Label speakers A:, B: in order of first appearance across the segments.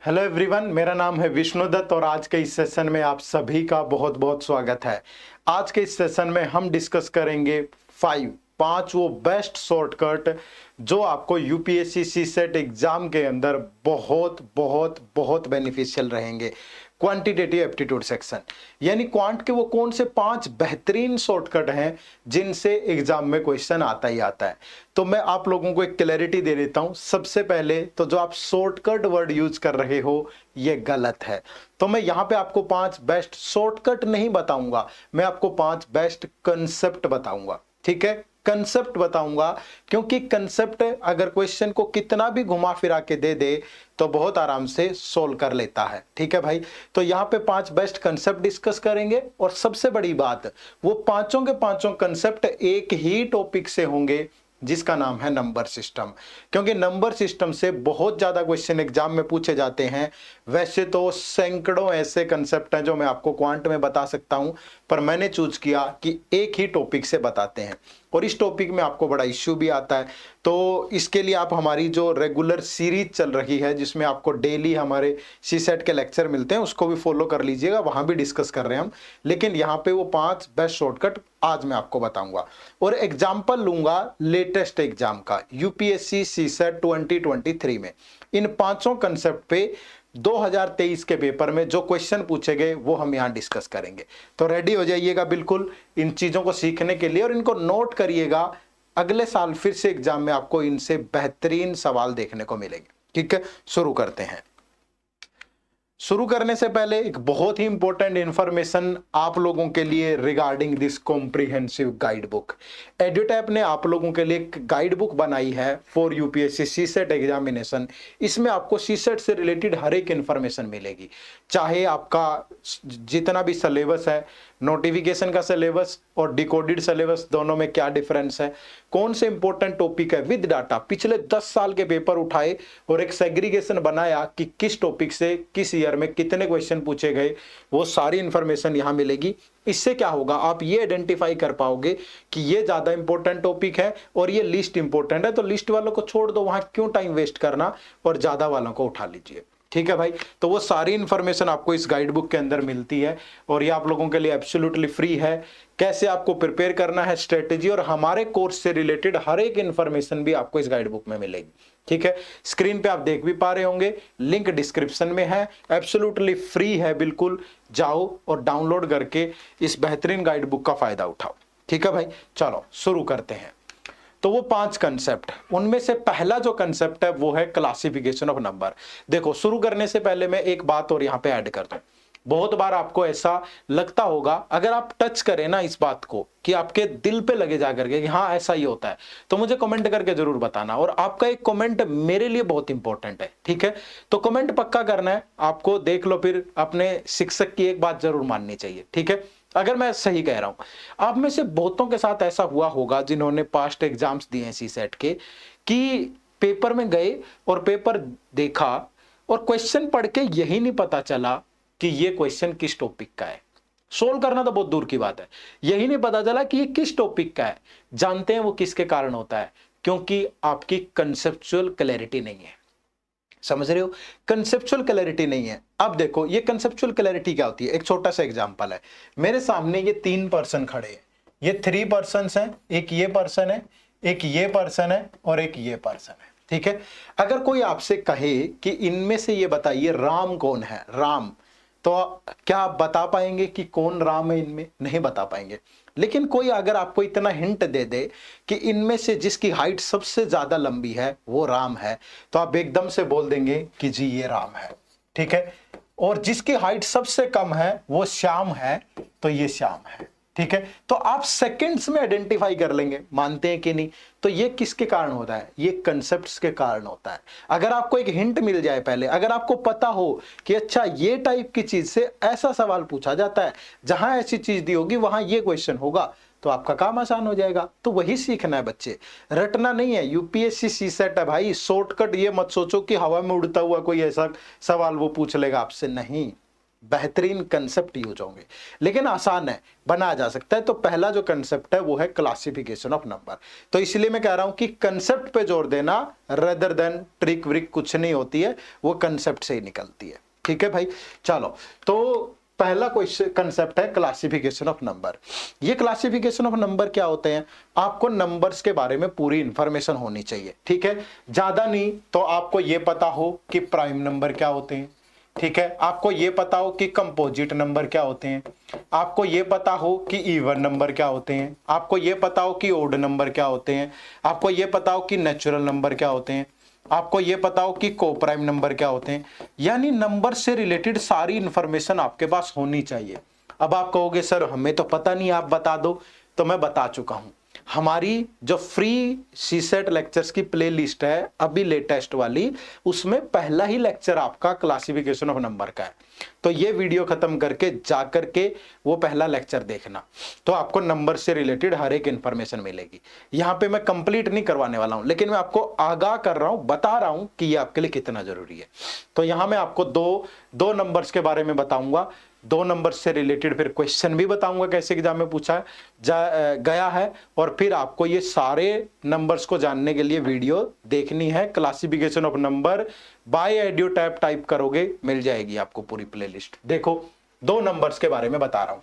A: Hello everyone, मेरा नाम है विष्णुदत्त और आज के इस सेशन में आप सभी का बहुत बहुत स्वागत है। आज के इस सेशन में हम डिस्कस करेंगे पांच वो बेस्ट शॉर्टकट जो आपको यूपीएससी सीसेट एग्जाम के अंदर बहुत बहुत बहुत बेनिफिशियल रहेंगे। क्वांटिटेटिव एप्टीट्यूड सेक्शन यानी क्वांट के वो कौन से 5 बेहतरीन शॉर्टकट हैं जिनसे एग्जाम में क्वेश्चन आता ही आता है। तो मैं आप लोगों को एक क्लैरिटी दे देता हूं। सबसे पहले तो जो आप शॉर्टकट वर्ड यूज कर रहे हो ये गलत है। तो मैं यहां पे आपको 5 बेस्ट शॉर्टकट नहीं बताऊंगा, मैं आपको 5 बेस्ट कंसेप्ट बताऊंगा। ठीक है, कंसेप्ट बताऊंगा क्योंकि कंसेप्ट अगर क्वेश्चन को कितना भी घुमा फिरा के दे दे तो बहुत आराम से सोल्व कर लेता है। ठीक है भाई, तो यहां पे 5 बेस्ट कंसेप्ट डिस्कस करेंगे और सबसे बड़ी बात वो पांचों के पांचों कंसेप्ट एक ही टॉपिक से होंगे जिसका नाम है नंबर सिस्टम। क्योंकि नंबर सिस्टम से बहुत ज्यादा क्वेश्चन एग्जाम में पूछे जाते हैं। वैसे तो सैकड़ों ऐसे कंसेप्ट हैं जो मैं आपको क्वांट में बता सकता हूं, पर मैंने चूज किया कि एक ही टॉपिक से बताते हैं और इस टॉपिक में आपको बड़ा इश्यू भी आता है। तो इसके लिए आप हमारी जो रेगुलर सीरीज चल रही है जिसमें आपको डेली हमारे सीसेट के लेक्चर मिलते हैं उसको भी फॉलो कर लीजिएगा, वहां भी डिस्कस कर रहे हैं हम। लेकिन यहाँ पे वो 5 बेस्ट शॉर्टकट आज मैं आपको बताऊंगा और एग्जाम्पल लूंगा लेटेस्ट एग्जाम का यूपीएससी सीसेट 2023 में। इन पांचों कंसेप्ट पे 2023 के पेपर में जो क्वेश्चन पूछे गए वो हम यहां डिस्कस करेंगे। तो रेडी हो जाइएगा बिल्कुल इन चीजों को सीखने के लिए और इनको नोट करिएगा। अगले साल फिर से एग्जाम में आपको इनसे बेहतरीन सवाल देखने को मिलेंगे। ठीक है, शुरू करते हैं। शुरू करने से पहले एक बहुत ही इंपॉर्टेंट इंफॉर्मेशन आप लोगों के लिए regarding this comprehensive guide book. एडुटैप ने आप लोगों के लिए एक गाइड बुक बनाई है फॉर यूपीएससी सीसेट एग्जामिनेशन। इसमें आपको सीसेट से रिलेटेड हर एक इंफॉर्मेशन मिलेगी, चाहे आपका जितना भी सिलेबस है, नोटिफिकेशन का सिलेबस और डिकोडेड सिलेबस दोनों में क्या डिफरेंस है, कौन से इंपॉर्टेंट टॉपिक है विद डाटा। पिछले 10 साल के पेपर उठाए और एक सेग्रीगेशन बनाया कि किस टॉपिक से किस ईयर में कितने क्वेश्चन पूछे गए, वो सारी इंफॉर्मेशन यहां मिलेगी। इससे क्या होगा, आप ये आइडेंटिफाई कर पाओगे कि ये ज्यादा इंपॉर्टेंट टॉपिक है और ये लिस्ट इंपॉर्टेंट है, तो लिस्ट वालों को छोड़ दो, वहां क्यों टाइम वेस्ट करना और ज्यादा वालों को उठा लीजिए। ठीक है भाई, तो वो सारी इंफॉर्मेशन आपको इस गाइड बुक के अंदर मिलती है और ये आप लोगों के लिए एब्सोल्युटली फ्री है। कैसे आपको प्रिपेयर करना है, स्ट्रेटेजी और हमारे कोर्स से रिलेटेड हर एक इंफॉर्मेशन भी आपको इस गाइड बुक में मिलेगी। ठीक है, स्क्रीन पे आप देख भी पा रहे होंगे, लिंक डिस्क्रिप्शन में है, एब्सोल्युटली फ्री है। बिल्कुल जाओ और डाउनलोड करके इस बेहतरीन गाइड बुक का फायदा उठाओ। ठीक है भाई, चलो शुरू करते हैं। तो वो 5 कंसेप्ट, उनमें से पहला जो कंसेप्ट है वो है क्लासिफिकेशन ऑफ नंबर। देखो, शुरू करने से पहले मैं एक बात और यहां पे ऐड कर दूं। बहुत बार आपको ऐसा लगता होगा, अगर आप टच करें ना इस बात को कि आपके दिल पे लगे जाकर के कि हाँ ऐसा ही होता है, तो मुझे कमेंट करके जरूर बताना। और आपका एक कमेंट मेरे लिए बहुत इंपॉर्टेंट है। ठीक है, तो कमेंट पक्का करना है आपको। देख लो, फिर अपने शिक्षक की एक बात जरूर माननी चाहिए। ठीक है, अगर मैं सही कह रहा हूं। आप में से बहुतों के साथ ऐसा हुआ होगा जिन्होंने पास्ट एग्जाम्स दिए हैं सीसेट के, कि पेपर में गए और पेपर देखा और क्वेश्चन पढ़ के यही नहीं पता चला कि ये क्वेश्चन किस टॉपिक का है। सोल्व करना तो बहुत दूर की बात है, यही नहीं पता चला कि ये किस टॉपिक का है। जानते हैं वो किसके कारण होता है? क्योंकि आपकी कंसेप्चुअल क्लैरिटी नहीं है। समझ रहे हो, कंसेप्चुअल क्लैरिटी नहीं है। अब देखो, ये कंसेप्चुअल क्लैरिटी क्या होती है। एक छोटा सा एग्जांपल है, मेरे सामने ये 3 पर्सन खड़े हैं, ये 3 पर्सन हैं, एक ये पर्सन है, एक ये पर्सन है और एक ये पर्सन है। ठीक है, अगर कोई आपसे कहे कि इनमें से ये बताइए राम कौन है, राम, तो क्या आप बता पाएंगे कि कौन राम है? इनमें नहीं बता पाएंगे। लेकिन कोई अगर आपको इतना हिंट दे दे कि इनमें से जिसकी हाइट सबसे ज्यादा लंबी है वो राम है, तो आप एकदम से बोल देंगे कि जी ये राम है। ठीक है, और जिसकी हाइट सबसे कम है वो श्याम है, तो ये श्याम है। ठीक है, तो आप सेकंड्स में आइडेंटिफाई कर लेंगे। मानते हैं कि नहीं? तो ये किसके कारण होता है? ये कंसेप्ट्स के कारण होता है। अगर आपको एक हिंट मिल जाए पहले, अगर आपको पता हो कि अच्छा ये टाइप की चीज से ऐसा सवाल पूछा जाता है, जहां ऐसी चीज दी होगी वहां ये क्वेश्चन होगा, तो आपका काम आसान हो जाएगा। तो वही सीखना है बच्चे, रटना नहीं है। यूपीएससी सीसेट है भाई, शॉर्टकट ये मत सोचो कि हवा में उड़ता हुआ कोई ऐसा सवाल वो पूछ लेगा आपसे, नहीं। बेहतरीन कंसेप्ट यूज होंगे, लेकिन आसान है, बनाया जा सकता है। तो पहला जो कंसेप्ट है वो है क्लासिफिकेशन ऑफ नंबर। तो इसलिए मैं कह रहा हूं कि कंसेप्ट पे जोर देना रेदर देन ट्रिक व्रिक कुछ नहीं होती है, वो कंसेप्ट से ही निकलती है। ठीक है भाई, चलो। तो पहला क्वेश्चन कंसेप्ट है क्लासिफिकेशन ऑफ नंबर। ये क्लासिफिकेशन ऑफ नंबर क्या होते हैं? आपको नंबर्स के बारे में पूरी इंफॉर्मेशन होनी चाहिए, ठीक है, ज्यादा नहीं तो आपको ये पता हो कि प्राइम नंबर क्या होते हैं, ठीक है, आपको ये पता हो कि कंपोजिट नंबर क्या होते हैं, आपको ये पता हो कि इवन नंबर क्या होते हैं, आपको ये पता हो कि ओड नंबर क्या होते हैं, आपको ये पता हो कि नेचुरल नंबर क्या होते हैं, आपको ये पता हो कि कोप्राइम नंबर क्या होते हैं। यानी नंबर से रिलेटेड सारी इंफॉर्मेशन आपके पास होनी चाहिए। अब आप कहोगे सर हमें तो पता नहीं, आप बता दो। तो मैं बता चुका हूं, हमारी जो फ्री सीसेट लेक्चर्स की प्लेलिस्ट है अभी लेटेस्ट वाली, उसमें पहला ही लेक्चर आपका क्लासिफिकेशन ऑफ नंबर का है। तो ये वीडियो खत्म करके जाकर के वो पहला लेक्चर देखना, तो आपको नंबर से रिलेटेड हर एक इंफॉर्मेशन मिलेगी। यहां पे मैं कंप्लीट नहीं करवाने वाला हूं, लेकिन मैं आपको आगाह कर रहा हूं, बता रहा हूं कि ये आपके लिए कितना जरूरी है। तो यहां मैं आपको दो नंबर्स के बारे में बताऊंगा, दो नंबर से रिलेटेड फिर क्वेश्चन भी बताऊंगा कैसे एग्जाम में पूछा गया है, और फिर आपको ये सारे नंबर्स को जानने के लिए वीडियो देखनी है। Classification of number by Edutap type करोगे मिल जाएगी आपको पूरी प्लेलिस्ट। देखो दो नंबर्स के बारे में बता रहा हूं,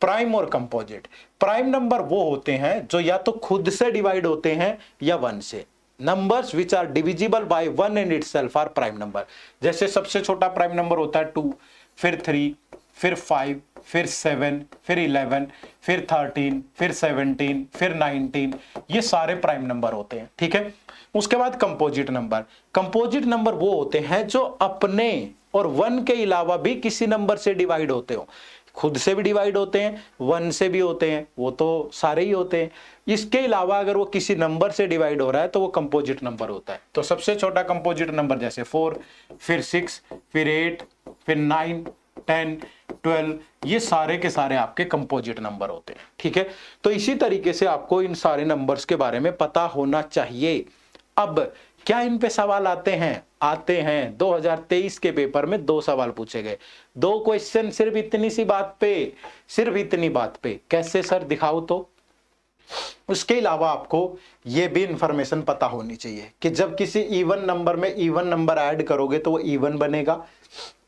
A: प्राइम और कंपोजिट। प्राइम नंबर वो होते हैं जो या तो खुद से डिवाइड होते हैं या वन से। Numbers which are divisible by one and itself are prime number. जैसे सबसे छोटा प्राइम नंबर होता है 2, फिर 3, फिर 5, फिर 7, फिर 11, फिर 13, फिर 17, फिर 19, ये सारे प्राइम नंबर होते हैं, ठीक है। उसके बाद कंपोजिट नंबर। कंपोजिट नंबर वो होते हैं जो अपने और वन के अलावा भी किसी नंबर से डिवाइड होते हो। खुद से भी डिवाइड होते हैं, वन से भी होते हैं, वो तो सारे ही होते हैं। इसके अलावा अगर वो किसी नंबर से डिवाइड हो रहा है तो वो कंपोजिट नंबर होता है। तो सबसे छोटा कंपोजिट नंबर जैसे 4, फिर 6, फिर 8, फिर 9, 10, 12, ये सारे के सारे आपके कंपोजिट नंबर होते हैं, ठीक है। तो इसी तरीके से आपको इन सारे नंबर्स के बारे में पता होना चाहिए। अब क्या इन पे सवाल आते हैं 2023 के पेपर में 2 सवाल पूछे गए, 2 क्वेश्चन सिर्फ इतनी सी बात पे, सिर्फ इतनी बात पे। कैसे सर दिखाओ तो। उसके अलावा आपको यह भी इंफॉर्मेशन पता होनी चाहिए कि जब किसी इवन नंबर में इवन नंबर ऐड करोगे तो वो इवन बनेगा,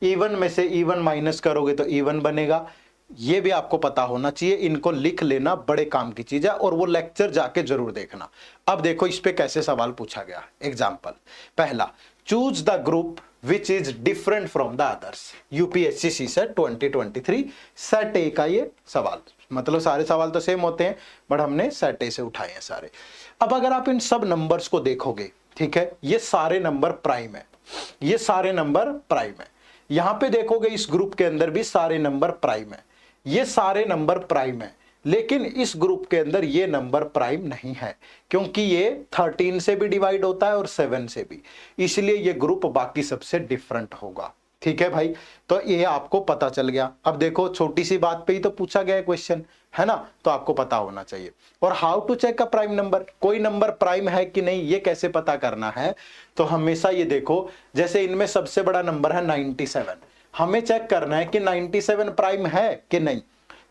A: इवन में से इवन माइनस करोगे तो इवन बनेगा। ये भी आपको पता होना चाहिए, इनको लिख लेना, बड़े काम की चीज है, और वो लेक्चर जाके जरूर देखना। अब देखो इस पे कैसे सवाल पूछा गया। एग्जाम्पल पहला, choose the group which is different from the others. UPSC CSAT 2023 set ए का ये सवाल, मतलब सारे सवाल तो सेम होते हैं बट हमने सेट ए से उठाए हैं सारे। अब अगर आप इन सब नंबर्स को देखोगे, ठीक है, ये सारे नंबर प्राइम है, ये सारे नंबर प्राइम है। यहां पे देखोगे इस ग्रुप के अंदर भी सारे नंबर प्राइम है, ये सारे नंबर प्राइम है, लेकिन इस ग्रुप के अंदर ये नंबर प्राइम नहीं है, क्योंकि ये 13 से भी डिवाइड होता है और 7 से भी, इसलिए ये ग्रुप बाकी सबसे डिफरेंट होगा। ठीक है भाई, तो ये आपको पता चल गया। अब देखो छोटी सी बात पे ही तो पूछा गया है क्वेश्चन, है ना, तो आपको पता होना चाहिए। और how to check a prime number, कोई नंबर प्राइम है कि नहीं ये कैसे पता करना है, तो हमेशा ये देखो, जैसे इनमें सबसे बड़ा नंबर है 97, हमें चेक करना है कि 97 प्राइम है कि नहीं।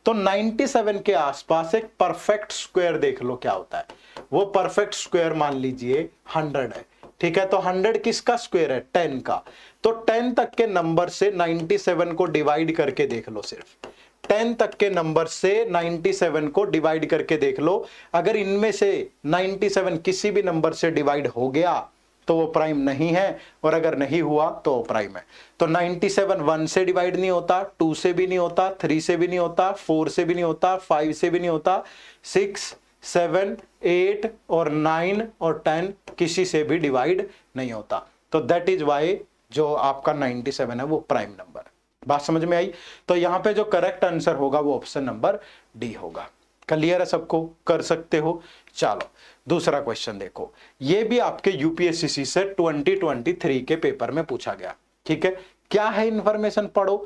A: तो 97 के आसपास एक परफेक्ट स्क्वायर देख लो क्या होता है। वो परफेक्ट स्क्वायर मान लीजिए 100 है, ठीक है। तो 100 किसका स्क्वायर है? 10 का। तो 10 तक के नंबर से 97 को डिवाइड करके देख लो, सिर्फ 10 तक के नंबर से 97 को डिवाइड करके देख लो। अगर इनमें से 97 किसी भी नंबर से डिवाइड हो गया तो वो प्राइम नहीं है, और अगर नहीं हुआ तो वो प्राइम है। तो 97 1 से डिवाइड नहीं होता, 2 से भी नहीं होता, 3 से भी नहीं होता, 4 से भी नहीं होता, 5 से भी नहीं होता, 6, 7, 8 और 9 और 10 किसी से भी डिवाइड नहीं होता। तो दैट इज वाई जो आपका 97 है वो प्राइम नंबर है। बात समझ में आई? तो यहां पे जो करेक्ट आंसर होगा वो ऑप्शन नंबर डी होगा। क्लियर है सबको? कर सकते हो? चलो दूसरा क्वेश्चन देखो, ये भी आपके यूपीएससी से 2023 के पेपर में पूछा गया, ठीक है। क्या है इंफॉर्मेशन पढ़ो।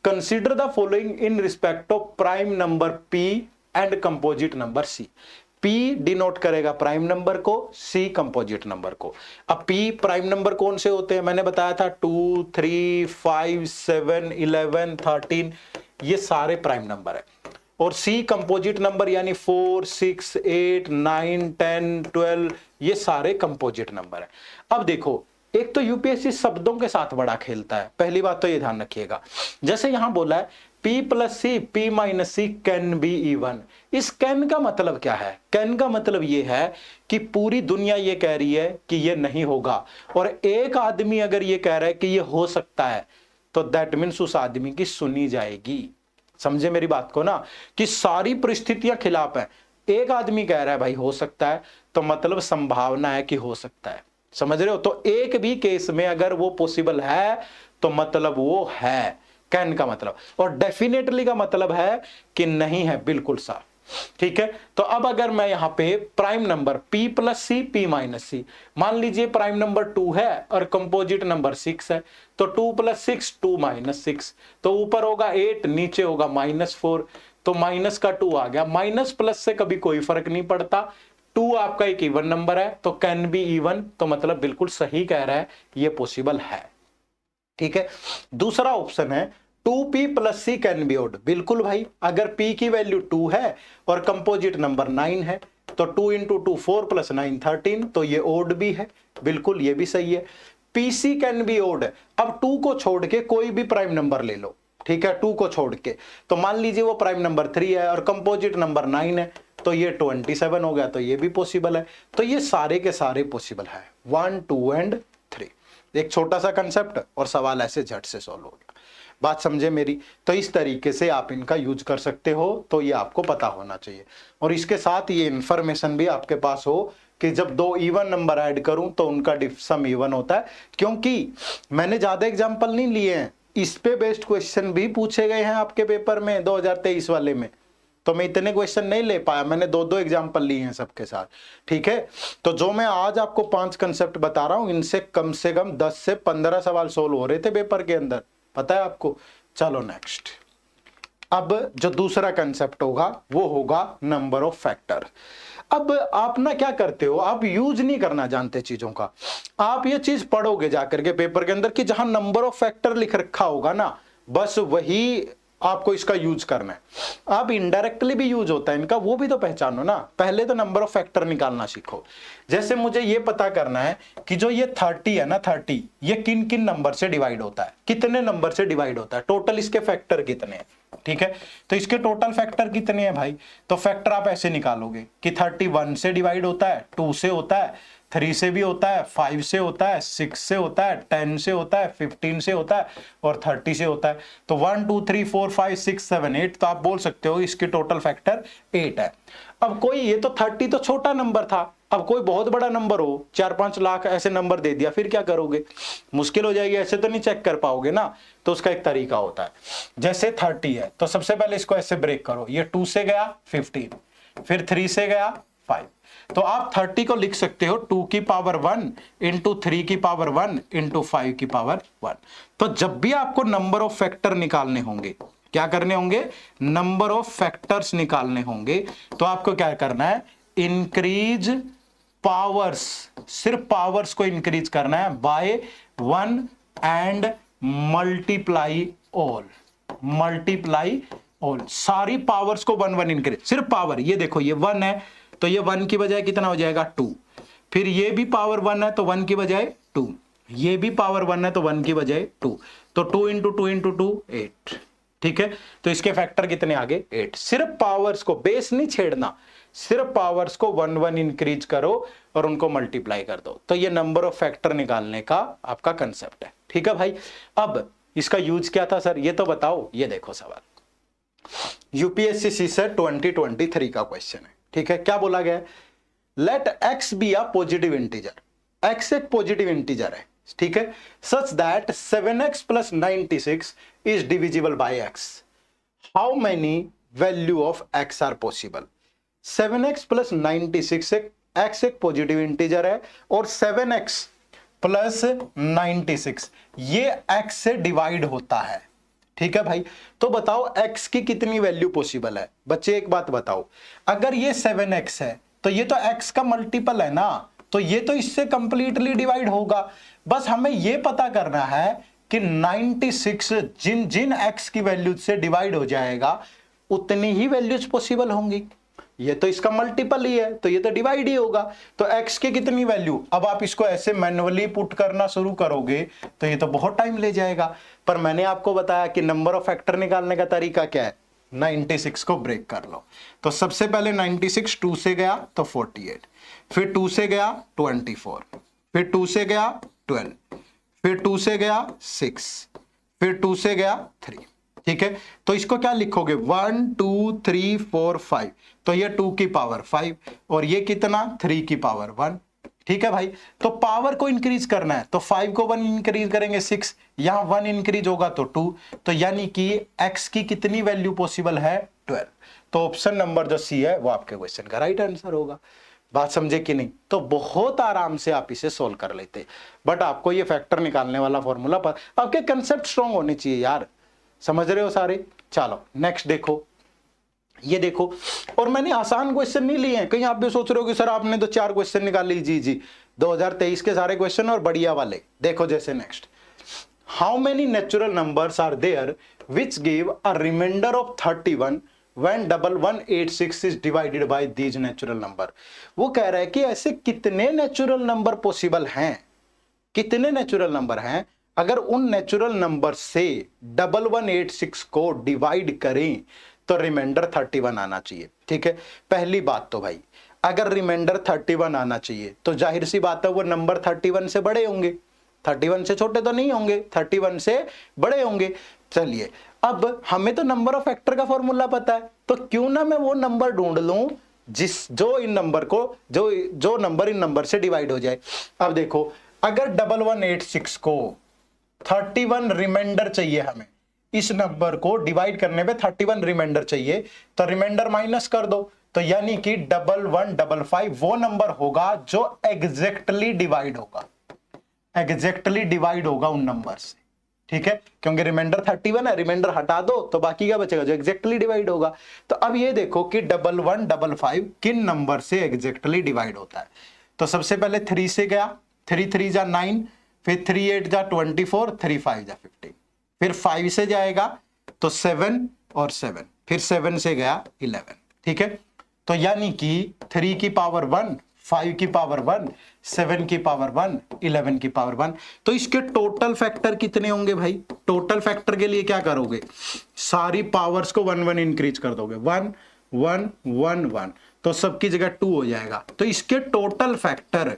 A: Consider the following in respect of prime number P and composite number C. P denote करेगा प्राइम नंबर को, C कंपोजिट नंबर को। अब P प्राइम नंबर कौन से होते हैं, मैंने बताया था 2, 3, 5, 7, 11, 13, ये सारे प्राइम नंबर है। और C कंपोजिट नंबर यानी 4, 6, 8, 9, 10, 12, ये सारे कंपोजिट नंबर है। अब देखो, एक तो यूपीएससी शब्दों के साथ बड़ा खेलता है, पहली बात तो ये ध्यान रखिएगा। जैसे यहां बोला है P plus C, P minus C can be even. इस कैन का मतलब क्या है? कैन का मतलब ये है कि पूरी दुनिया ये कह रही है कि ये नहीं होगा, और एक आदमी अगर ये कह रहा है कि ये हो सकता है, तो दैट मीन्स उस आदमी की सुनी जाएगी। समझे मेरी बात को ना, कि सारी परिस्थितियां खिलाफ है, एक आदमी कह रहा है भाई हो सकता है, तो मतलब संभावना है कि हो सकता है। समझ रहे हो? तो एक भी केस में अगर वो पॉसिबल है तो मतलब वो है, कैन का मतलब। और डेफिनेटली का मतलब है कि नहीं है, बिल्कुल साफ। ठीक है, तो अब अगर मैं यहां पे prime number P plus C, P minus सी, मान लीजिए प्राइम नंबर 2 है और कंपोजिट नंबर 6 है, तो 2 प्लस 6, 2 माइनस 6, तो ऊपर होगा 8, नीचे होगा -4, तो माइनस का 2 आ गया। माइनस प्लस से कभी कोई फर्क नहीं पड़ता, 2 आपका एक इवन नंबर है, तो कैन बी इवन, तो मतलब बिल्कुल सही कह रहा है, ये पॉसिबल है। ठीक है, दूसरा ऑप्शन है 2P plus C can be odd. बिल्कुल भाई, अगर P की वैल्यू 2 है और कंपोजिट नंबर 9 है, तो 2 इंटू 2 4 प्लस 9 13, तो ये ओड भी है, बिल्कुल ये भी सही है। PC can be odd. अब 2 को छोड़ के कोई भी प्राइम नंबर ले लो, ठीक है, 2 को छोड़ के, तो मान लीजिए वो प्राइम नंबर 3 है और कंपोजिट नंबर 9 है, तो ये 27 हो गया, तो ये भी पॉसिबल है। तो ये सारे के सारे पॉसिबल है, 1, 2 एंड 3। एक छोटा सा कंसेप्ट और सवाल ऐसे झट से सॉल्व हो गया। बात समझे मेरी? तो इस तरीके से आप इनका यूज कर सकते हो, तो ये आपको पता होना चाहिए। और इसके साथ ये इंफॉर्मेशन भी आपके पास हो कि जब दो इवन नंबर ऐड करूं तो उनका सम इवन होता है, क्योंकि मैंने ज्यादा एग्जांपल नहीं लिए हैं, इस पे बेस्ड क्वेश्चन भी पूछे गए हैं आपके पेपर में 2023 वाले में, तो मैं इतने क्वेश्चन नहीं ले पाया, मैंने 2-2 एग्जांपल लिए हैं सबके साथ। ठीक है, तो जो मैं आज आपको 5 कंसेप्ट बता रहा हूं, इनसे कम से कम 10 से 15 सवाल सोल्व हो रहे थे पेपर के अंदर, पता है आपको। चलो नेक्स्ट, अब जो दूसरा कंसेप्ट होगा वो होगा नंबर ऑफ फैक्टर। अब आप ना क्या करते हो, आप यूज नहीं करना जानते चीजों का, आप ये चीज पढ़ोगे जाकर के पेपर के अंदर कि जहां नंबर ऑफ फैक्टर लिख रखा होगा ना, बस वही आपको इसका यूज करना है। अब इनडायरेक्टली भी यूज होता है इनका, वो भी तो पहचानो ना। पहले तो नंबर ऑफ फैक्टर निकालना सीखो। जैसे मुझे ये पता करना है कि जो ये 30 है ना, 30 ये किन किन नंबर से डिवाइड होता है, कितने नंबर से डिवाइड होता है, टोटल इसके फैक्टर कितने हैं। ठीक है, तो इसके टोटल फैक्टर कितने हैं भाई, तो फैक्टर आप ऐसे निकालोगे कि 31 से डिवाइड होता है, 2 से होता है, 3 से भी होता है, 5 से होता है, 6 से होता है, 10 से होता है, 15 से होता है और 30 से होता है। तो 1 2 3 4 5 6 7 8, तो आप बोल सकते हो इसके टोटल फैक्टर 8 है। अब कोई, ये तो 30 तो छोटा नंबर था, अब कोई बहुत बड़ा नंबर हो, 4-5 लाख ऐसे नंबर दे दिया, फिर क्या करोगे, मुश्किल हो जाएगी, ऐसे तो नहीं चेक कर पाओगे ना। तो उसका एक तरीका होता है, जैसे 30 है तो सबसे पहले इसको ऐसे ब्रेक करो, ये 2 से गया 15, फिर 3 से गया 5, तो आप 30 को लिख सकते हो 2 की पावर 1 इंटू 3 की पावर 1 इंटू 5 की पावर 1। तो जब भी आपको नंबर ऑफ फैक्टर निकालने होंगे, क्या करने होंगे, नंबर ऑफ फैक्टर्स निकालने होंगे, तो आपको क्या करना है, इंक्रीज पावर्स, सिर्फ पावर्स को इंक्रीज करना है by 1 and multiply all, multiply all, सारी पावर्स को 1 1 इंक्रीज, सिर्फ पावर। ये देखो ये 1 है तो ये 1 की बजाय कितना हो जाएगा 2, फिर ये भी पावर 1 है तो 1 की बजाय 2, ये भी पावर 1 है तो 1 की बजाय 2, तो 2 इंटू 2 इंटू 2 8। ठीक है, तो इसके फैक्टर कितने आगे 8। सिर्फ पावर्स को, बेस नहीं छेड़ना, सिर्फ पावर्स को 1 1 इंक्रीज करो और उनको मल्टीप्लाई कर दो, तो ये नंबर ऑफ फैक्टर निकालने का आपका कंसेप्ट है। ठीक है भाई, अब इसका यूज क्या था सर, ये तो बताओ। ये देखो सवाल यूपीएससी से 2023 का क्वेश्चन है। ठीक है, क्या बोला गया, let x be a positive integer, x एक पॉजिटिव इंटीजर है, ठीक है, such that 7x plus 96 is divisible by x, how many value of x are possible. 7x plus 96 x एक पॉजिटिव इंटीजर है और 7x प्लस 96 ये x से divide होता है। ठीक है भाई, तो बताओ x की कितनी वैल्यू पॉसिबल है। बच्चे एक बात बताओ, अगर ये 7x है तो ये तो x का मल्टीपल है ना, तो ये तो इससे कंप्लीटली डिवाइड होगा। बस हमें ये पता करना है कि 96 जिन जिन x की वैल्यूज से डिवाइड हो जाएगा उतनी ही वैल्यूज पॉसिबल होंगी। ये तो इसका मल्टीपल ही है, तो ये तो डिवाइड ही होगा। तो x की कितनी वैल्यू, अब आप इसको ऐसे मैन्युअली पुट करना शुरू करोगे तो ये तो बहुत टाइम ले जाएगा। पर मैंने आपको बताया कि नंबर ऑफ फैक्टर निकालने का तरीका क्या है, 96 को ब्रेक कर लो। तो सबसे पहले 96 2 से गया तो 48, फिर 2 से गया 24, फिर 2 से गया 12, फिर 2 से गया 6, फिर 2 से गया 3। ठीक है, तो इसको क्या लिखोगे 1 2 3 4 5, तो ये 2 की पावर 5 और ये कितना 3 की पावर 1। ठीक है भाई, तो पावर को इंक्रीज करना है तो 5 को 1 इंक्रीज करेंगे 6, यहां 1 इंक्रीज होगा तो 2, तो यानी कि x की कितनी वैल्यू पॉसिबल है 12। तो ऑप्शन नंबर जो सी है वो आपके क्वेश्चन का राइट आंसर होगा। बात समझे कि नहीं? तो बहुत आराम से आप इसे सोल्व कर लेते, बट आपको ये फैक्टर निकालने वाला फॉर्मूला पर आपके कंसेप्ट स्ट्रॉन्ग होने चाहिए यार, समझ रहे हो सारे। चलो नेक्स्ट देखो, ये देखो, और मैंने आसान क्वेश्चन नहीं लिए हैं, कहीं आप भी सोच रहे हो कि सर आपने तो 4 क्वेश्चन निकाल ली। जी 2023 के सारे क्वेश्चन और बढ़िया वाले। देखो जैसे next, how many natural numbers are there which give a remainder of 31 when 1186 is divided by these natural number। वो कह रहा है कि ऐसे कितने नेचुरल नंबर पॉसिबल हैं, कितने नेचुरल नंबर हैं अगर उन नेचुरल नंबर से 1186 को डिवाइड करें तो रिमाइंडर 31 आना चाहिए। ठीक है, पहली बात तो भाई अगर रिमाइंडर 31 आना चाहिए तो जाहिर सी बात है वो नंबर 31 से बड़े होंगे, 31 से छोटे तो नहीं होंगे, 31 से बड़े होंगे। चलिए अब हमें तो नंबर ऑफ फैक्टर का फॉर्मूला पता है, तो क्यों ना मैं वो नंबर ढूंढ लूं जो इन नंबर को जो नंबर इन नंबर से डिवाइड हो जाए। अब देखो अगर 1186 को 31 रिमाइंडर चाहिए, हमें इस नंबर को डिवाइड करने पे 31 रिमाइंडर चाहिए, तो रिमाइंडर माइनस कर दो, तो यानी कि 1155 वो नंबर होगा जो एग्जैक्टली डिवाइड होगा, एग्जैक्टली डिवाइड होगा उन नंबर से। ठीक है, क्योंकि रिमाइंडर 31 है, रिमाइंडर हटा दो तो बाकी क्या बचेगा, जो एग्जैक्टली डिवाइड होगा। तो अब ये देखो कि 1155 किन नंबर से एग्जैक्टली डिवाइड होता है। तो सबसे पहले 3 से गया, 3 3 जा 9, फिर 3 8 जा 24, 3 5 जा 15, फिर 5 से जाएगा तो 7 और 7, फिर 7 से गया 11। ठीक है, तो यानी कि 3 की पावर 1, 5 की पावर 1, 7 की पावर 1, 11 की पावर 1। तो इसके टोटल फैक्टर कितने होंगे भाई? टोटल फैक्टर के लिए क्या करोगे, सारी पावर्स को 1 1 इंक्रीज कर दोगे, 1 1 1 1, तो सबकी जगह 2 हो जाएगा। तो इसके टोटल फैक्टर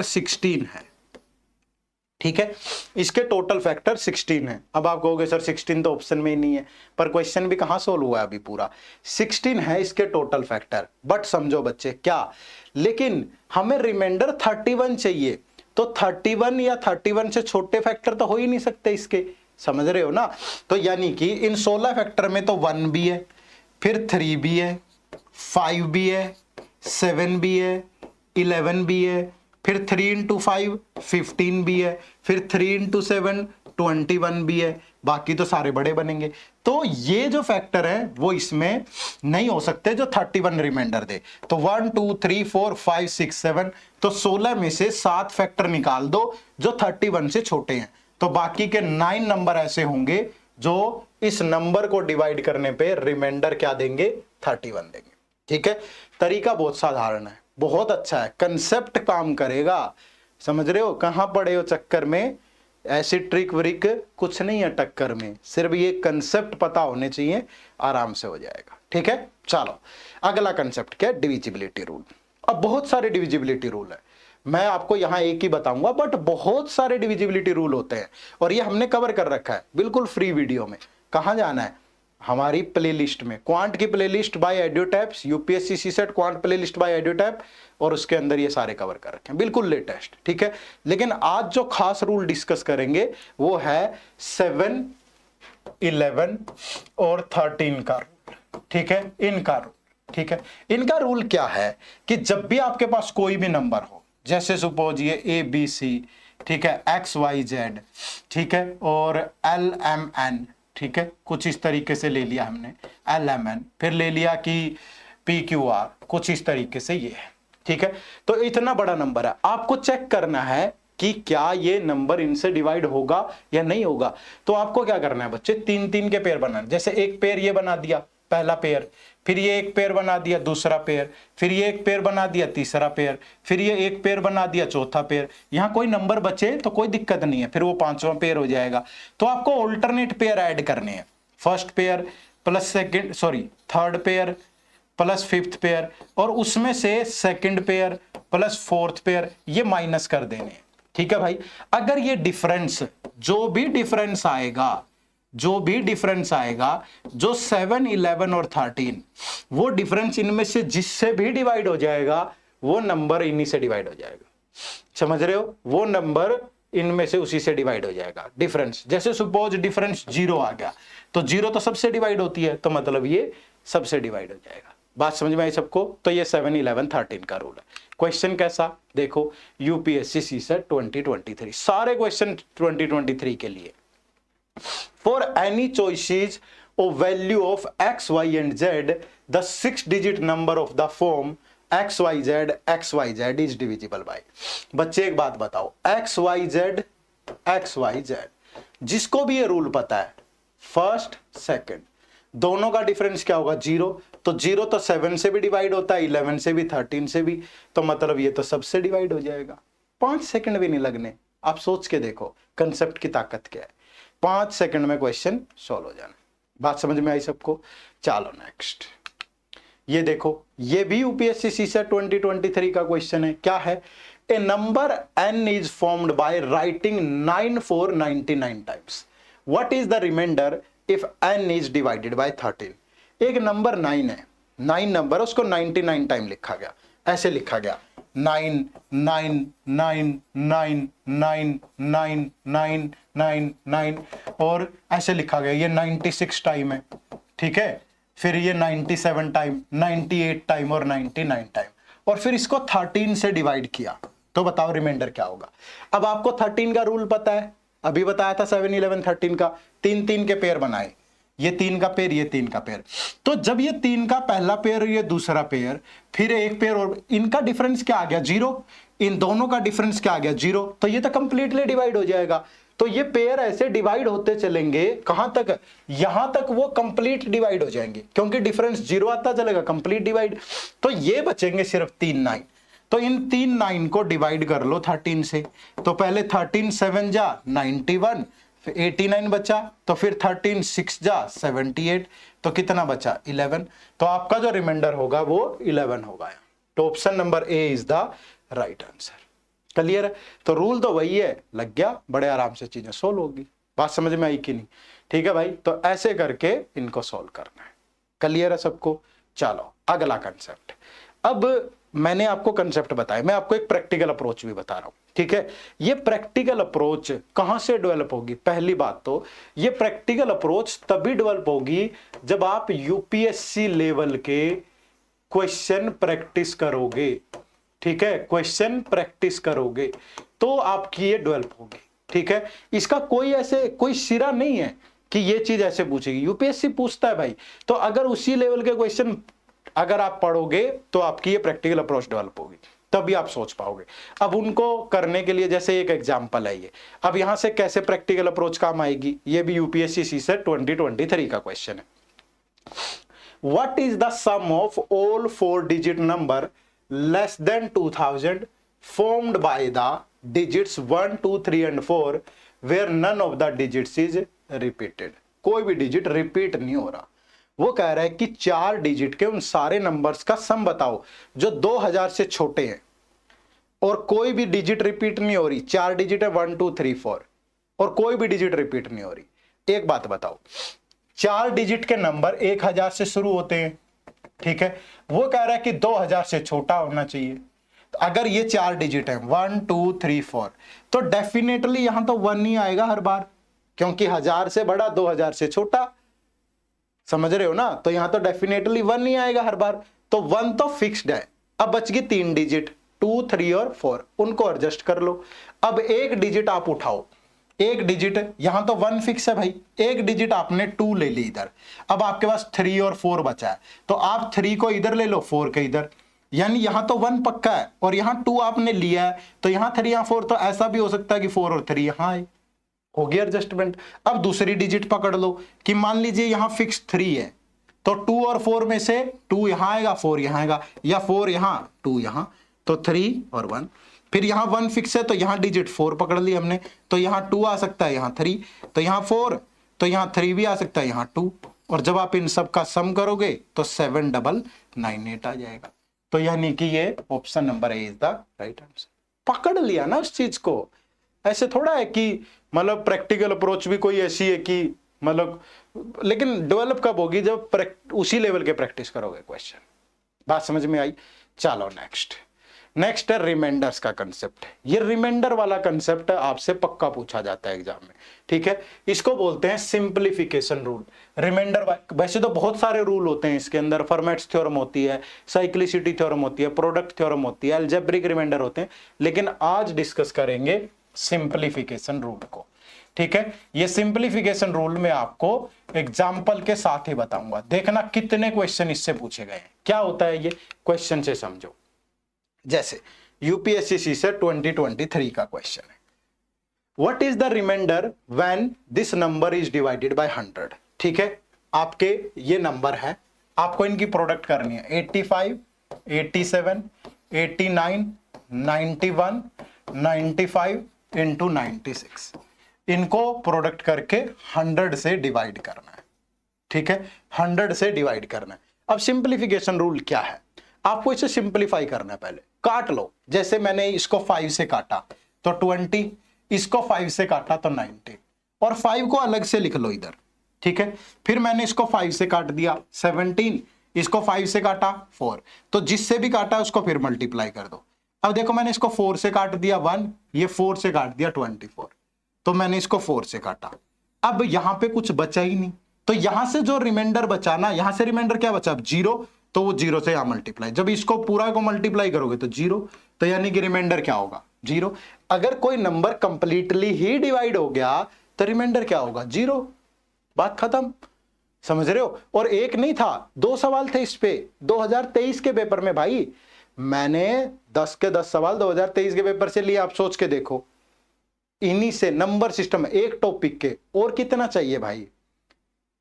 A: 16 है। ठीक है, इसके टोटल फैक्टर 16 है। अब आप कहोगे सर 16 तो ऑप्शन में ही नहीं है, पर क्वेश्चन भी कहां सोल्व हुआ है अभी पूरा, 16 है इसके टोटल फैक्टर। बट समझो बच्चे क्या, लेकिन हमें रिमाइंडर 31 चाहिए, तो 31 या 31 से छोटे फैक्टर तो हो ही नहीं सकते इसके, समझ रहे हो ना। तो यानी कि इन 16 फैक्टर में तो 1 भी है, फिर 3 भी है, 5 भी है, 7 भी है, 11 भी है, फिर 3 into 5 15 भी है, फिर 3 into 7 21 भी है, बाकी तो सारे बड़े बनेंगे। तो ये जो फैक्टर है वो इसमें नहीं हो सकते जो 31 रिमाइंडर दे। तो 1 2 3 4 5 6 7, तो 16 में से 7 फैक्टर निकाल दो जो 31 से छोटे हैं, तो बाकी के 9 नंबर ऐसे होंगे जो इस नंबर को डिवाइड करने पे रिमाइंडर क्या देंगे, 31 देंगे। ठीक है, तरीका बहुत साधारण है, बहुत अच्छा है, कंसेप्ट काम करेगा, समझ रहे हो। कहां पड़े हो चक्कर में, ऐसी ट्रिक व्रिक कुछ नहीं है टक्कर में, सिर्फ ये कंसेप्ट पता होने चाहिए, आराम से हो जाएगा। ठीक है, चलो अगला कंसेप्ट क्या है, डिविजिबिलिटी रूल। अब बहुत सारे डिविजिबिलिटी रूल है, मैं आपको यहां एक ही बताऊंगा, बट बहुत सारे डिविजिबिलिटी रूल होते हैं और ये हमने कवर कर रखा है बिल्कुल फ्री वीडियो में। कहां जाना है, हमारी प्लेलिस्ट में, क्वांट की playlist by Edutaps, UPSC CSAT quant playlist by Edutap, और उसके अंदर ये सारे कवर कर रखे हैं बिल्कुल लेटेस्ट। ठीक है, लेकिन आज जो खास रूल डिस्कस करेंगे वो है 7, 11 और 13 का रूल। ठीक है, इनका रूल। ठीक है, इनका रूल क्या है कि जब भी आपके पास कोई भी नंबर हो, जैसे सपोज ये ABC, ठीक है, XYZ, ठीक है, और LMN, ठीक है, कुछ इस तरीके से ले लिया हमने LMN, फिर ले लिया कि PQR, कुछ इस तरीके से ये है। ठीक है, तो इतना बड़ा नंबर है, आपको चेक करना है कि क्या ये नंबर इनसे डिवाइड होगा या नहीं होगा। तो आपको क्या करना है बच्चे, 3-3 के पेयर बनाना। जैसे एक पेयर ये बना दिया, पहला पेयर, फिर ये एक पेयर बना दिया दूसरा पेयर, फिर ये एक पेयर बना दिया तीसरा पेयर, फिर ये एक पेयर बना दिया चौथा पेयर। यहां कोई नंबर बचे तो कोई दिक्कत नहीं है, फिर वो 5वां पेयर हो जाएगा। तो आपको ऑल्टरनेट पेयर ऐड करने हैं, first pair plus third pair plus fifth pair, और उसमें से second pair plus fourth pair, ये माइनस कर देने हैं। ठीक है भाई, अगर ये डिफरेंस, जो भी डिफरेंस आएगा जो 7, 11 और 13, वो डिफरेंस इनमें से जिससे भी डिवाइड हो जाएगा वो नंबर इन्हीं से डिवाइड हो जाएगा। समझ रहे हो, वो नंबर इनमें से उसी से डिवाइड हो जाएगा डिफरेंस। जैसे सपोज डिफरेंस 0 आ गया, तो 0 तो सबसे डिवाइड होती है, तो मतलब ये सबसे डिवाइड हो जाएगा। बात समझ में आई सबको। तो ये 7, 11, 13 का रूल है। क्वेश्चन कैसा देखो, यूपीएससी सीसेट 2023, सारे क्वेश्चन 2023 के लिए। For any choices of value of x, y and z, the 6-digit number of the form xyz is divisible by। बच्चे एक बात बताओ, xyz जिसको भी ये रूल पता है, फर्स्ट सेकंड दोनों का डिफरेंस क्या होगा, 0। तो 0 तो 7 से भी डिवाइड होता है, 11 से भी, 13 से भी, तो मतलब ये तो सबसे डिवाइड हो जाएगा। 5 सेकंड भी नहीं लगने, आप सोच के देखो कंसेप्ट की ताकत क्या है। 5 सेकंड में क्वेश्चन सॉल्व हो जाना। बात समझ में आई सबको। चलो नेक्स्ट, ये देखो, ये भी यूपीएससी सीसेट 2023 का क्वेश्चन है। क्या है, A number n is formed by writing 9 for 99 times, what is the remainder if n is divided by 13। एक नंबर 9 है, 9 नंबर, उसको 99 टाइम लिखा गया, ऐसे लिखा गया 9 9 9 9 9 9 9 9 9, और ऐसे लिखा गया ये 96 टाइम है। ठीक है, फिर ये 97 टाइम, 98 टाइम और 99 टाइम, और फिर इसको 13 से डिवाइड किया, तो बताओ रिमाइंडर क्या होगा। अब आपको 13 का रूल पता है, अभी बताया था 7, 11, 13 का, 3-3 के पेयर बनाए, ये 3 का पेयर, ये 3 का पेयर। तो जब ये 3 का पहला पेयर, ये दूसरा पेयर, फिर एक पेयर, और इनका डिफरेंस क्या आ गया, 0। इन दोनों का डिफरेंस क्या आ गया, 0। तो ये तो कंप्लीटली डिवाइड हो जाएगा। तो ये पेयर ऐसे डिवाइड होते चलेंगे, कहां तक, यहां तक वो कंप्लीट डिवाइड हो जाएंगे, क्योंकि डिफरेंस 0 आता चलेगा, कंप्लीट डिवाइड। तो ये बचेंगे सिर्फ 3 9। तो इन 3 9 को डिवाइड कर लो 13 से। तो पहले 13 7 जा 91, फिर 89 बचा, तो फिर 13 6 जा 78, तो कितना बचा 11। तो आपका जो रिमाइंडर होगा वो 11 होगा। तो option number A is the right answer. Clear है, तो रूल तो वही है, लग गया, बड़े आराम से चीजें सोल्व होगी। बात समझ में आई कि नहीं। ठीक है भाई, तो ऐसे करके इनको सोल्व करना है। क्लियर है सबको। चलो अगला कंसेप्ट। अब मैंने आपको कंसेप्ट बताया, मैं आपको एक प्रैक्टिकल अप्रोच भी बता रहा हूं। ठीक है, ये प्रैक्टिकल अप्रोच कहां से डेवलप होगी। पहली बात तो ये प्रैक्टिकल अप्रोच तभी डेवलप होगी जब आप यूपीएससी लेवल के क्वेश्चन प्रैक्टिस करोगे। ठीक है, क्वेश्चन प्रैक्टिस करोगे तो आपकी ये डेवलप होगी। ठीक है, इसका कोई सिरा नहीं है कि ये चीज ऐसे पूछेगी, यूपीएससी पूछता है भाई। तो अगर उसी लेवल के क्वेश्चन अगर आप पढ़ोगे तो आपकी ये प्रैक्टिकल अप्रोच डेवलप होगी, तभी आप सोच पाओगे। अब उनको करने के लिए जैसे एक एग्जांपल है ये, अब यहां से कैसे प्रैक्टिकल अप्रोच काम आएगी, ये भी यूपीएससी सीसेट 2023 का क्वेश्चन है। What is the sum of all 4 digit number less than 2000 formed by the digits 1 2 3 and 4 where none of the digits is repeated। कोई भी डिजिट रिपीट नहीं हो रहा। वो कह रहा है कि 4 डिजिट के उन सारे नंबर्स का सम बताओ जो 2000 से छोटे हैं और कोई भी डिजिट रिपीट नहीं हो रही। 4 डिजिट है 1 2 3 4 और कोई भी डिजिट रिपीट नहीं हो रही। एक बात बताओ, 4 डिजिट के नंबर 1000 से शुरू होते हैं। ठीक है, वो कह रहा है कि 2000 से छोटा होना चाहिए। तो अगर ये 4 डिजिट है 1 2 3 4, तो डेफिनेटली यहां तो 1 ही आएगा हर बार, क्योंकि 1000 से बड़ा 2000 से छोटा। समझ रहे हो ना, तो यहां तो डेफिनेटली 1 ही आएगा हर बार। तो 1 तो फिक्स्ड है। अब बच गई 3 डिजिट 2 3 और 4, उनको एडजस्ट कर लो। अब एक डिजिट आप उठाओ, एक डिजिट, यहां तो 1 फिक्स है भाई, एक डिजिट आपने 2 ले ली इधर, अब आपके पास 3 और 4 बचा है, तो आप 3 को इधर ले लो, 4 के इधर, यानी यहां तो 1 पक्का है और यहां 2 आपने लिया है, तो यहां 3 यहां 4, तो ऐसा भी हो सकता है कि 4 और 3 यहां आए, हो गया एडजस्टमेंट। अब दूसरी डिजिट पकड़ लो कि मान लीजिए यहां फिक्स 3 है, तो 2 और 4 में से 2 यहां आएगा, 4 यहां आएगा, या 4 यहां 2 यहां, तो 3 और 1। फिर यहां 1 फिक्स है, तो यहां डिजिट 4 पकड़ ली हमने, तो यहां 2 आ सकता है, यहां 3, तो यहां 4, तो यहां 3 भी आ सकता है, यहां 2, और जब आप इन सब का सम करोगे तो 7998 आ जाएगा। तो यानी कि ये option number A is the right answer. पकड़ लिया ना उस चीज को, ऐसे थोड़ा है कि मतलब प्रैक्टिकल अप्रोच भी कोई ऐसी है कि मतलब, लेकिन डेवलप कब होगी, जब उसी लेवल के प्रैक्टिस करोगे क्वेश्चन। बात समझ में आई? चलो नेक्स्ट है रिमाइंडर्स का कंसेप्ट। ये रिमाइंडर वाला कंसेप्ट आपसे पक्का पूछा जाता है एग्जाम में, ठीक है। इसको बोलते हैं सिंप्लीफिकेशन रूल। रिमाइंडर वैसे तो बहुत सारे रूल होते हैं इसके अंदर, फॉर्मेट्स थ्योरम होती है, साइक्लिसिटी थ्योरम होती है, प्रोडक्ट थ्योरम होती है, अलजेब्रिक रिमाइंडर होते हैं, लेकिन आज डिस्कस करेंगे सिंप्लीफिकेशन रूल को, ठीक है। ये सिंप्लीफिकेशन रूल में आपको एग्जाम्पल के साथ ही बताऊंगा, देखना कितने क्वेश्चन इससे पूछे गए हैं। क्या होता है ये, क्वेश्चन से समझो। जैसे यूपीएससी से 2023 का क्वेश्चन है, what is the remainder when this number is divided by 100। ठीक है, आपके ये नंबर है, आपको इनकी प्रोडक्ट करनी है, 85, 87, 89, 91, 95 इंटू 96, इनको प्रोडक्ट करके 100 से डिवाइड करना है, ठीक है, 100 से डिवाइड करना है। अब सिंप्लीफिकेशन रूल क्या है, आपको इसे सिंप्लीफाई करना है, पहले काट लो। जैसे मैंने इसको 5 से काटा तो 20, इसको 5 से काटा तो 90, और 5 को अलग से लिख लो इधर, ठीक है। फिर मैंने इसको 5 से काट दिया 17, इसको 5 से काटा 4, तो जिससे भी काटा उसको फिर मल्टीप्लाई कर दो। अब देखो मैंने इसको 4 से काट दिया 1, ये 4 से काट दिया 24, तो मैंने इसको 4 से काटा। अब यहां पे कुछ बचा ही नहीं, तो यहां से जो रिमाइंडर बचा ना, यहां से रिमाइंडर क्या बचा, अब 0, तो वो 0 से यहां मल्टीप्लाई, जब इसको पूरा को मल्टीप्लाई करोगे तो 0, तो यानी कि रिमाइंडर क्या होगा, 0। अगर कोई नंबर कंप्लीटली ही डिवाइड हो गया तो रिमाइंडर क्या होगा, 0, बात खत्म। समझ रहे हो? और एक नहीं था, 2 सवाल थे इस पे 2023 के पेपर में भाई, मैंने 10 के 10 सवाल 2023 के पेपर से लिए, आप सोच के देखो, इन्हीं से नंबर सिस्टम एक टॉपिक के, और कितना चाहिए भाई।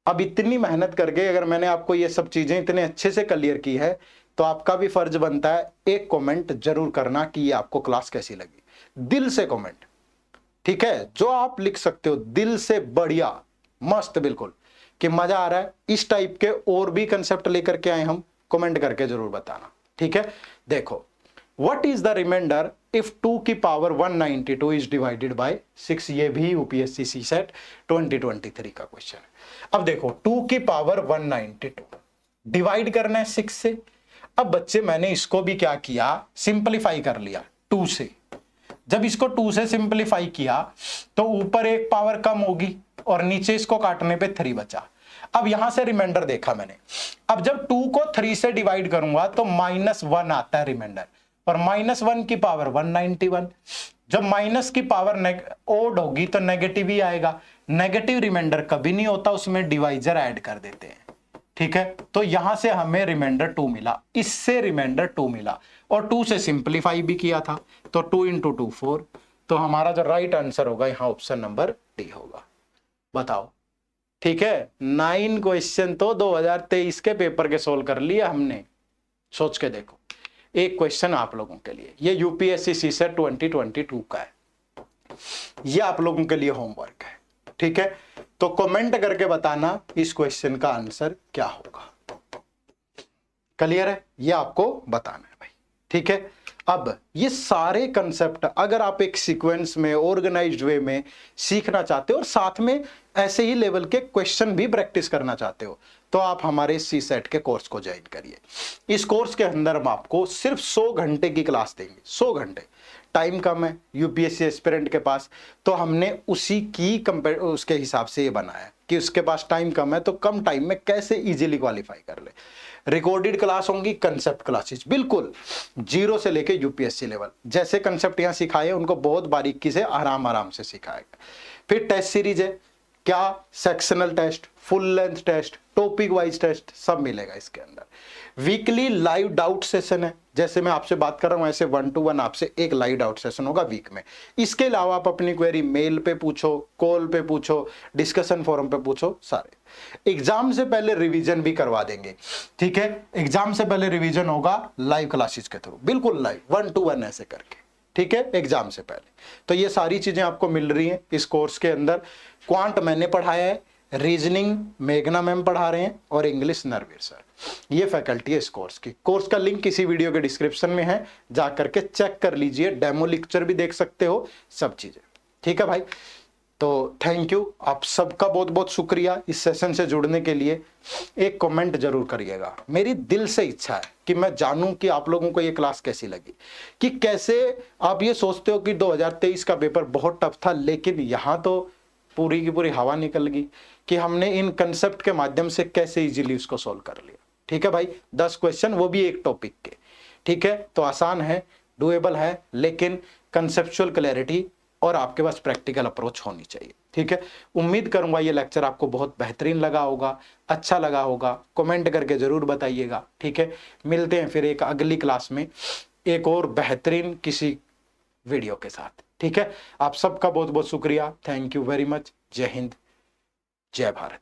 A: अब इतनी मेहनत करके अगर मैंने आपको ये सब चीजें इतने अच्छे से क्लियर की है, तो आपका भी फर्ज बनता है एक कमेंट जरूर करना कि ये आपको क्लास कैसी लगी, दिल से कमेंट, ठीक है, जो आप लिख सकते हो दिल से, बढ़िया मस्त बिल्कुल, कि मजा आ रहा है। इस टाइप के और भी कंसेप्ट लेकर के आए हम, कमेंट करके जरूर बताना, ठीक है। देखो, what is the remainder if 2 की पावर 192 इज डिवाइडेड बाय 6, ये भी यूपीएससी सीसेट 2023 का क्वेश्चन है। अब देखो 2 की पावर 192 डिवाइड करना है 6 से। अब बच्चे मैंने इसको भी क्या किया, सिंपलीफाई कर लिया 2 से। जब इसको 2 से सिंपलीफाई किया तो ऊपर एक पावर कम होगी और नीचे इसको काटने पे 3 बचा। अब यहां से रिमाइंडर देखा मैंने, अब जब 2 को 3 से डिवाइड करूंगा तो -1 आता है रिमाइंडर, और -1 की पावर 191, जब माइनस की पावर ओड होगी तो नेगेटिव ही आएगा। नेगेटिव रिमाइंडर कभी नहीं होता, उसमें डिवाइजर ऐड कर देते हैं, ठीक है। तो यहां से हमें रिमाइंडर 2 मिला, इससे रिमाइंडर 2 मिला, और 2 से सिंप्लीफाई भी किया था, तो 2 × 2 4, तो हमारा जो राइट आंसर होगा यहां ऑप्शन नंबर डी होगा। बताओ, ठीक है। 9 क्वेश्चन तो 2023 के पेपर के सोल्व कर लिया हमने, सोच के देखो। एक क्वेश्चन आप लोगों के लिए, ये यूपीएससी सीसेट 2022 का है, ये आप लोगों के लिए होमवर्क है, ठीक है। तो कमेंट करके बताना इस क्वेश्चन का आंसर क्या होगा। क्लियर है? ये आपको बताना है भाई, ठीक है। अब ये सारे कंसेप्ट अगर आप एक सीक्वेंस में ऑर्गेनाइज्ड वे में सीखना चाहते हो और साथ में ऐसे ही लेवल के क्वेश्चन भी प्रैक्टिस करना चाहते हो, तो आप हमारे सीसेट के कोर्स को ज्वाइन करिए। इस कोर्स के अंदर हम आपको सिर्फ 100 घंटे की क्लास देंगे, 100 घंटे। टाइम कम है यूपीएससी एस्पिरेंट के पास, तो हमने उसी की उसके हिसाब से ये बनाया कि उसके पास टाइम कम है, तो कम टाइम में कैसे इजीली क्वालिफाई कर ले। रिकॉर्डेड क्लास होंगी, कंसेप्ट क्लासेस बिल्कुल 0 से लेके यूपीएससी लेवल, जैसे कंसेप्ट यहाँ सिखाए उनको बहुत बारीकी से आराम से सिखाएगा। फिर टेस्ट सीरीज है, क्या sectional test, full length test, topic wise test सब मिलेगा इसके अंदर। वीकली लाइव डाउट सेशन है, जैसे मैं आपसे बात कर रहा हूं ऐसे 1 to 1 आपसे एक लाइव डाउट सेशन होगा वीक में। इसके अलावा आप अपनी क्वेरी मेल पे पूछो, कॉल पे पूछो, डिस्कशन फोरम पे पूछो, सारे। एग्जाम से पहले रिवीजन भी करवा देंगे, ठीक है। एग्जाम से पहले रिवीजन होगा लाइव क्लासेस के थ्रू, बिल्कुल लाइव 1 to 1 ऐसे करके, ठीक है, एग्जाम से पहले। तो ये सारी चीजें आपको मिल रही हैं इस कोर्स के अंदर। क्वांट मैंने पढ़ाया है, रीजनिंग मेघना मैम पढ़ा रहे हैं और इंग्लिश नरवीर सर, ये फैकल्टी है इस कोर्स की। कोर्स का लिंक इसी वीडियो के डिस्क्रिप्शन में है, जा करके चेक कर लीजिए, डेमो लेक्चर भी देख सकते हो, सब चीजें, ठीक है भाई। तो थैंक यू, आप सबका बहुत बहुत शुक्रिया इस सेशन से जुड़ने के लिए। एक कमेंट जरूर करिएगा, मेरी दिल से इच्छा है कि मैं जानूं कि आप लोगों को ये क्लास कैसी लगी, कि कैसे आप ये सोचते हो कि 2023 का पेपर बहुत टफ था, लेकिन यहां तो पूरी की पूरी हवा निकल गई कि हमने इन कंसेप्ट के माध्यम से कैसे इजीली उसको सॉल्व कर लिया, ठीक है भाई। 10 क्वेश्चन, वो भी एक टॉपिक के, ठीक है। तो आसान है, डुएबल है, लेकिन कंसेप्चुअल क्लैरिटी और आपके पास प्रैक्टिकल अप्रोच होनी चाहिए, ठीक है। उम्मीद करूंगा ये लेक्चर आपको बहुत बेहतरीन लगा होगा, अच्छा लगा होगा, कमेंट करके जरूर बताइएगा, ठीक है। मिलते हैं फिर एक अगली क्लास में एक और बेहतरीन किसी वीडियो के साथ, ठीक है। आप सबका बहुत बहुत शुक्रिया, थैंक यू वेरी मच। जय हिंद, जय भारत।